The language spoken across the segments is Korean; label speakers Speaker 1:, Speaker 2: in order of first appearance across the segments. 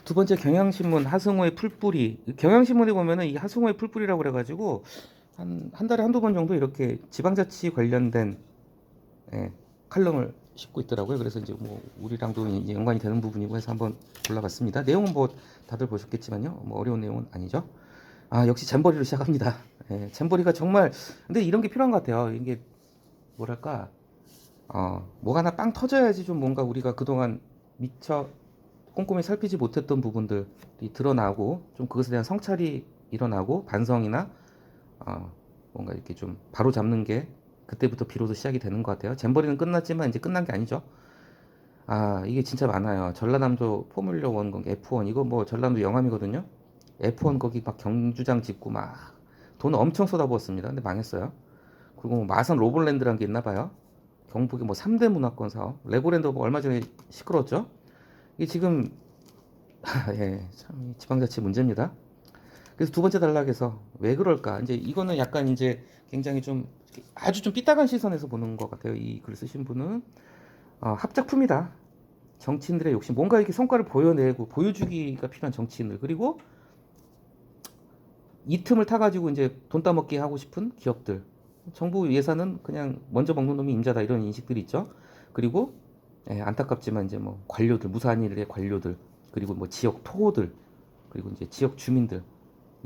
Speaker 1: 두 번째 경향신문 하승우의 풀뿌리. 경향신문에 보면은 이 하승우의 풀뿌리라고 그래가지고 한 달에 한두 번 정도 이렇게 지방자치 관련된 예, 칼럼을 싣고 있더라고요. 그래서 이제 뭐 우리랑도 이제 연관이 되는 부분이고 해서 한번 골라봤습니다. 내용은 뭐 다들 보셨겠지만요. 뭐 어려운 내용은 아니죠. 아, 역시 잼버리로 시작합니다. 예, 잼버리가 정말 근데 이런 게 필요한 것 같아요. 이게 뭐랄까 뭐가 하나 빵 터져야지 좀 뭔가 우리가 그동안 미처 꼼꼼히 살피지 못했던 부분들이 드러나고 좀 그것에 대한 성찰이 일어나고 반성이나 뭔가 이렇게 좀 바로 잡는 게 그때부터 비로소 시작이 되는 것 같아요. 잼버리는 끝났지만 이제 끝난 게 아니죠. 아, 이게 진짜 많아요. 전라남도 포뮬러 원 거기 F1 이거 뭐 전라남도 영암이거든요. F1 거기 막 경주장 짓고 막 돈 엄청 쏟아부었습니다. 근데 망했어요. 그리고 뭐 마산 로볼랜드라는 게 있나 봐요. 경북의 뭐 3대 문화권 사업. 레고랜드 뭐 얼마 전에 시끄러웠죠. 이게 지금 예, 참 지방자치 문제입니다. 그래서 두 번째 단락에서 왜 그럴까? 이제 이거는 약간 이제 굉장히 좀 아주 좀 삐딱한 시선에서 보는 것 같아요. 이 글 쓰신 분은 합작품이다. 정치인들의 욕심, 뭔가 이렇게 성과를 보여내고 보여주기가 필요한 정치인들, 그리고 이 틈을 타가지고 이제 돈 따먹기 하고 싶은 기업들. 정부 예산은 그냥 먼저 먹는 놈이 임자다 이런 인식들이 있죠. 그리고 안타깝지만 이제 뭐 관료들, 무산일의 관료들, 그리고 뭐 지역 토호들, 그리고 이제 지역 주민들.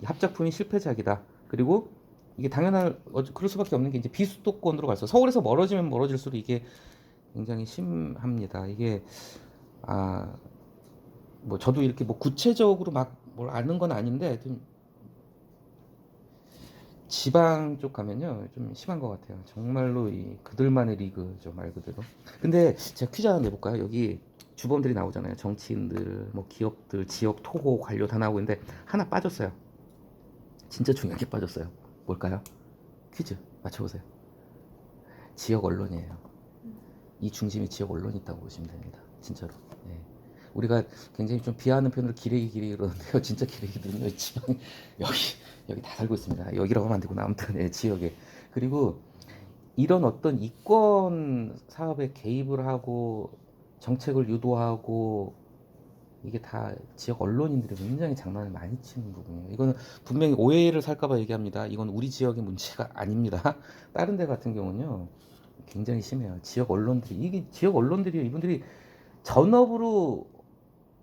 Speaker 1: 이 합작품이 실패작이다. 그리고 이게 당연한 그럴 수밖에 없는 게 이제 비수도권으로 가서 서울에서 멀어지면 멀어질수록 이게 굉장히 심합니다. 이게 아 뭐 저도 이렇게 뭐 구체적으로 막 뭘 아는 건 아닌데 좀 지방 쪽 가면요 좀 심한 것 같아요. 정말로 이 그들만의 리그죠 말 그대로. 근데 제가 퀴즈 하나 내볼까요? 여기 주범들이 나오잖아요. 정치인들, 뭐 기업들, 지역 토고 관료 다 나오고 있는데 하나 빠졌어요. 진짜 중요하게 빠졌어요. 뭘까요? 퀴즈 맞춰보세요. 지역 언론이에요. 이 중심에 지역 언론이 있다고 보시면 됩니다. 진짜로. 예. 우리가 굉장히 좀 비하하는 표현으로 기레기 그러는데요. 진짜 기레기들은요. 지방 여기 여기 다 살고 있습니다. 여기라고 하면 안 되구나. 아무튼 예, 지역에. 그리고 이런 어떤 이권 사업에 개입을 하고 정책을 유도하고 이게 다 지역 언론인들이 굉장히 장난을 많이 치는 부분이에요. 이거는 분명히 오해를 살까봐 얘기합니다. 이건 우리 지역의 문제가 아닙니다. 다른 데 같은 경우는요, 굉장히 심해요. 지역 언론들이, 이게 지역 언론들이 이분들이 전업으로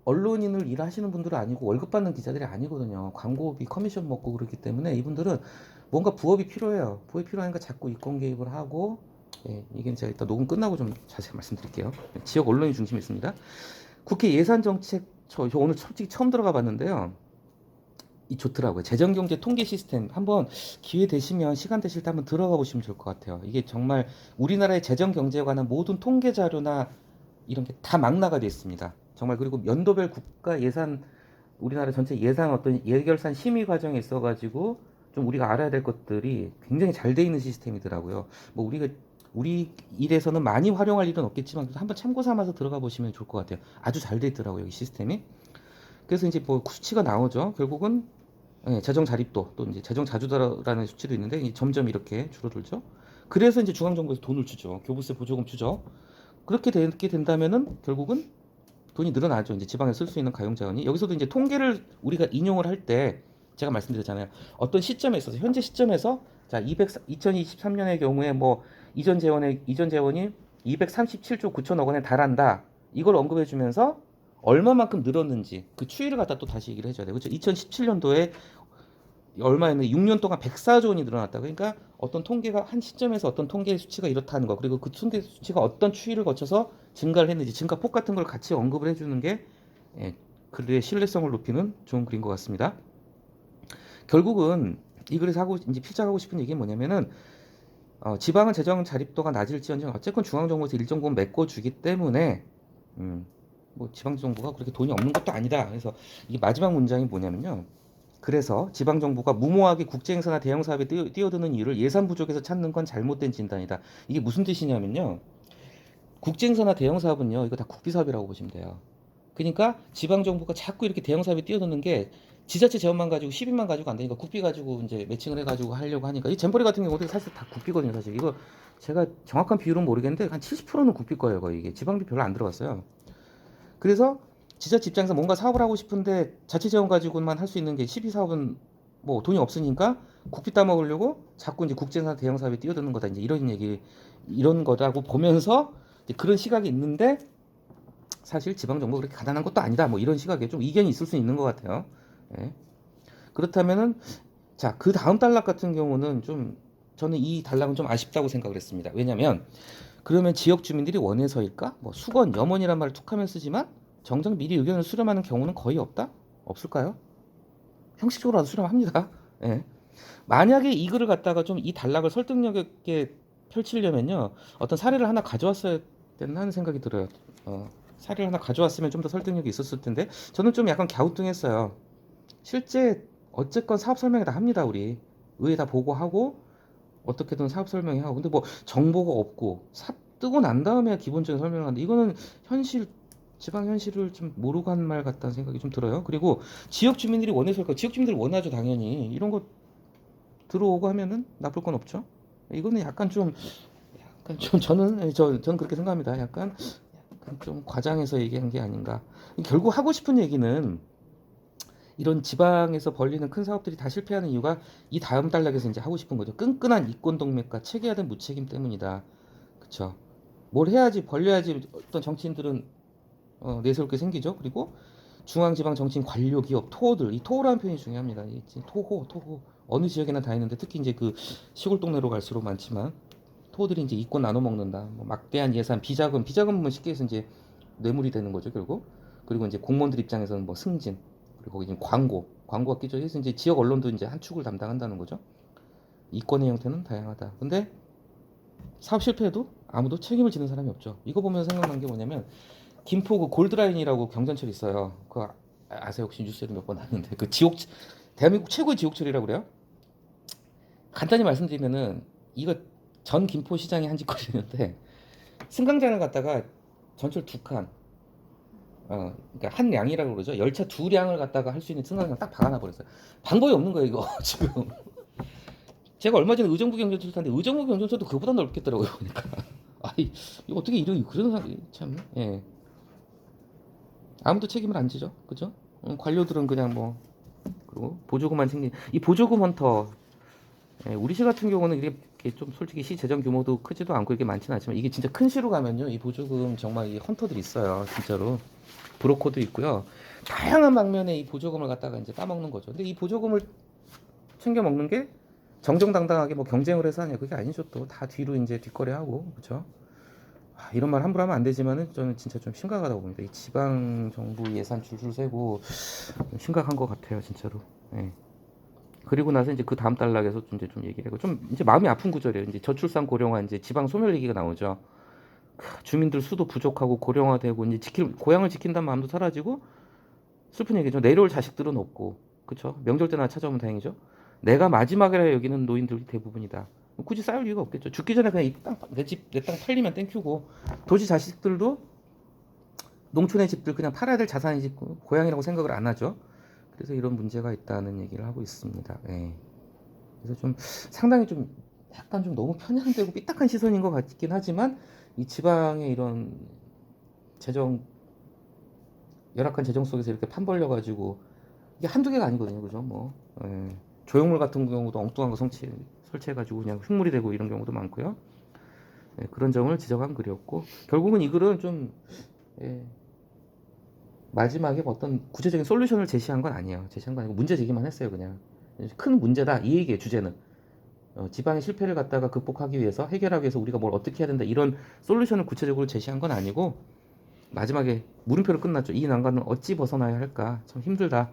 Speaker 1: 언론인을 일하시는 분들은 아니고 월급 받는 기자들이 아니거든요. 광고비 커미션 먹고 그렇기 때문에 이분들은 뭔가 부업이 필요해요. 부업이 필요하니까 자꾸 이권 개입을 하고, 예, 이게 제가 이따 녹음 끝나고 좀 자세히 말씀드릴게요. 지역 언론이 중심에 있습니다. 국회 예산정책 저 오늘 솔직히 처음 들어가 봤는데요. 이 좋더라고요. 재정경제 통계 시스템 한번 기회 되시면 시간 되실 때 한번 들어가 보시면 좋을 것 같아요. 이게 정말 우리나라의 재정 경제에 관한 모든 통계 자료나 이런 게 다 망라가 되어 있습니다. 정말 그리고 연도별 국가 예산 우리나라 전체 예산 어떤 예결산 심의 과정에 있어가지고 좀 우리가 알아야 될 것들이 굉장히 잘 돼 있는 시스템이더라고요. 뭐 우리 일에서는 많이 활용할 일은 없겠지만 한번 참고 삼아서 들어가 보시면 좋을 것 같아요. 아주 잘 돼 있더라고요, 이 시스템이. 그래서 이제 뭐 수치가 나오죠. 결국은 재정 자립도 또 이제 재정 자주도라는 수치도 있는데 점점 이렇게 줄어들죠. 그래서 이제 중앙정부에서 돈을 주죠. 교부세 보조금 주죠. 그렇게 되게 된다면은 결국은 돈이 늘어나죠. 이제 지방에 쓸 수 있는 가용 자원이. 여기서도 이제 통계를 우리가 인용을 할 때 제가 말씀드렸잖아요. 어떤 시점에 있어서 현재 시점에서 자, 2023년의 경우에 뭐 이전 재원이 237조 9천억 원에 달한다. 이걸 언급해 주면서 얼마만큼 늘었는지 그 추이를 갖다 또 다시 얘기를 해줘야 돼요. 그렇죠? 2017년도에 얼마였는데 6년 동안 104조 원이 늘어났다. 그러니까 어떤 통계가 한 시점에서 어떤 통계의 수치가 이렇다는 거, 그리고 그 통계 수치가 어떤 추이를 거쳐서 증가를 했는지 증가폭 같은 걸 같이 언급을 해주는 게 글의 신뢰성을 높이는 좋은 글인 것 같습니다. 결국은 이 글에서 하고 이제 필적하고 싶은 얘기는 뭐냐면은 지방은 재정 자립도가 낮을지언정 어쨌건 중앙정부에서 일정 부분 메꿔주기 때문에 뭐 지방정부가 그렇게 돈이 없는 것도 아니다. 그래서 이게 마지막 문장이 뭐냐면요. 그래서 지방정부가 무모하게 국제행사나 대형사업에 뛰어드는 이유를 예산 부족에서 찾는 건 잘못된 진단이다. 이게 무슨 뜻이냐면요. 국제행사나 대형사업은요. 이거 다 국비사업이라고 보시면 돼요. 그러니까 지방정부가 자꾸 이렇게 대형사업에 뛰어드는 게 지자체 재원만 가지고 10인만 가지고 안 되니까 국비 가지고 이제 매칭을 해가지고 하려고 하니까 이 잼버리 같은 경우도 사실 다 국비거든요. 사실 이거 제가 정확한 비율은 모르겠는데 한 70%는 국비 거예요. 거의 이게 지방비 별로 안 들어갔어요. 그래서 지자체 입장에서 뭔가 사업을 하고 싶은데 자체 재원 가지고만 할 수 있는 게 12사업은 뭐 돈이 없으니까 국비 따먹으려고 자꾸 이제 국제사 대형 사업에 뛰어드는 거다. 이제 이런 얘기, 이런 거라고 보면서 이제 그런 시각이 있는데 사실 지방 정부가 그렇게 가난한 것도 아니다. 뭐 이런 시각에 좀 이견이 있을 수 있는 것 같아요. 예. 그렇다면은 자, 그 다음 단락 같은 경우는 좀 저는 이 단락은 좀 아쉽다고 생각을 했습니다. 왜냐면 그러면 지역 주민들이 원해서일까? 뭐 수건, 염원이란 말을 툭하면 쓰지만 정작 미리 의견을 수렴하는 경우는 거의 없다? 없을까요? 형식적으로라도 수렴합니다. 예. 만약에 이 글을 갖다가 좀 이 단락을 설득력 있게 펼치려면요, 어떤 사례를 하나 가져왔어야 됐나 하는 생각이 들어요. 사례를 하나 가져왔으면 좀 더 설득력이 있었을 텐데 저는 좀 약간 갸우뚱했어요. 실제 어쨌건 사업 설명회 다 합니다. 우리 의회 다 보고하고 어떻게든 사업 설명회 하고, 근데 뭐 정보가 없고 뜨고 난 다음에 기본적인 설명을 하는데 이거는 현실, 지방 현실을 좀 모르고 한 말 같다는 생각이 좀 들어요. 그리고 지역 주민들이 원해서일까? 지역 주민들이 원하죠, 당연히. 이런 거 들어오고 하면은 나쁠 건 없죠. 이거는 약간 좀 저는 그렇게 생각합니다. 약간 좀 과장해서 얘기한 게 아닌가. 결국 하고 싶은 얘기는 이런 지방에서 벌리는 큰 사업들이 다 실패하는 이유가 이 다음 단락에서 이제 하고 싶은 거죠. 끈끈한 이권 동맥과 체계화된 무책임 때문이다. 그쵸? 뭘 해야지, 벌려야지 어떤 정치인들은 내세울 게 생기죠. 그리고 중앙지방 정치인 관료 기업 토호들, 이 토호라는 표현이 중요합니다. 이 토호 어느 지역에나 다 있는데 특히 이제 그 시골 동네로 갈수록 많지만 토호들이 이제 이권 나눠 먹는다. 뭐 막대한 예산, 비자금은 쉽게 해서 이제 뇌물이 되는 거죠, 결국. 그리고 이제 공무원들 입장에서는 뭐 승진, 그리고 거기 이제 광고가 끼죠. 해서 이제 지역 언론도 이제 한 축을 담당한다는 거죠. 이권의 형태는 다양하다. 근데 사업 실패해도 아무도 책임을 지는 사람이 없죠. 이거 보면 생각난 게 뭐냐면 김포 그 골드라인이라고 경전철 있어요. 그거 아세요? 혹시 뉴스에도 몇 번 나왔는데 그 대한민국 최고의 지옥철이라고 그래요. 간단히 말씀드리면은 이거 전 김포시장이 한 짓거리는데 승강장을 갖다가 전철 두 칸, 그러니까 한 량이라고 그러죠. 열차 두 량을 갖다가 할 수 있는 승강장 딱 박아놔 버렸어요. 방법이 없는 거예요, 이거 지금. 제가 얼마 전에 의정부 경전철 탔는데 의정부 경전철도 그보다 넓겠더라고요, 보니까. 아이, 이거 어떻게 이런 그런 사람이 참, 예. 아무도 책임을 안 지죠, 그죠? 관료들은 그냥 뭐 그리고 보조금만 챙긴 이 보조금 헌터. 예, 우리 시 같은 경우는 이렇게 좀 솔직히 시 재정 규모도 크지도 않고 이렇게 많지는 않지만 이게 진짜 큰 시로 가면요 이 보조금 정말 이 헌터들이 있어요, 진짜로. 브로커도 있고요. 다양한 방면에 이 보조금을 갖다가 이제 따먹는 거죠. 근데 이 보조금을 챙겨 먹는 게 정정당당하게 뭐 경쟁을 해서 하냐, 그게 아니죠. 또 다 뒤로 이제 뒷거래하고, 그렇죠? 이런 말 함부로 하면 안 되지만은 저는 진짜 좀 심각하다고 봅니다. 이 지방 정부 예산 줄줄 세고 좀 심각한 것 같아요, 진짜로. 예. 그리고 나서 이제 그 다음 단락에서 이제 좀 얘기를 하고 좀 이제 마음이 아픈 구절이에요. 이제 저출산 고령화 이제 지방 소멸 얘기가 나오죠. 주민들 수도 부족하고 고령화되고 이제 고향을 지킨다는 마음도 사라지고 슬픈 얘기죠. 내려올 자식들은 없고, 그렇죠? 명절 때나 찾아오면 다행이죠. 내가 마지막이라 여기는 노인들이 대부분이다. 굳이 싸울 이유가 없겠죠. 죽기 전에 그냥 내 땅 팔리면 땡큐고, 도시 자식들도 농촌의 집들 그냥 팔아야 될 자산이지 고향이라고 생각을 안 하죠. 그래서 이런 문제가 있다는 얘기를 하고 있습니다. 예. 그래서 좀 상당히 좀 약간 좀 너무 편향되고 삐딱한 시선인 것 같긴 하지만 이 지방의 이런 재정 열악한 재정 속에서 이렇게 판 벌려가지고 이게 한두 개가 아니거든요, 그죠? 뭐 예. 조형물 같은 경우도 엉뚱한 거 설치해가지고 그냥 흉물이 되고 이런 경우도 많고요. 예, 그런 점을 지적한 글이었고 결국은 이 글은 좀 예, 마지막에 어떤 구체적인 솔루션을 제시한 건 아니에요. 제시한 건 아니고 문제 제기만 했어요, 그냥. 큰 문제다 이 얘기예요, 주제는. 지방의 실패를 갖다가 극복하기 위해서 해결하기 위해서 우리가 뭘 어떻게 해야 된다 이런 솔루션을 구체적으로 제시한 건 아니고 마지막에 물음표로 끝났죠. 이 난관은 어찌 벗어나야 할까? 참 힘들다.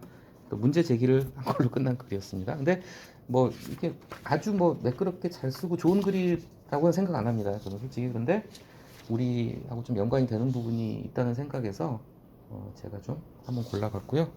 Speaker 1: 또 문제 제기를 한 걸로 끝난 글이었습니다. 근데 뭐 이렇게 아주 뭐 매끄럽게 잘 쓰고 좋은 글이라고는 생각 안 합니다. 저는 솔직히. 그런데 우리하고 좀 연관이 되는 부분이 있다는 생각에서 제가 좀 한번 골라봤고요.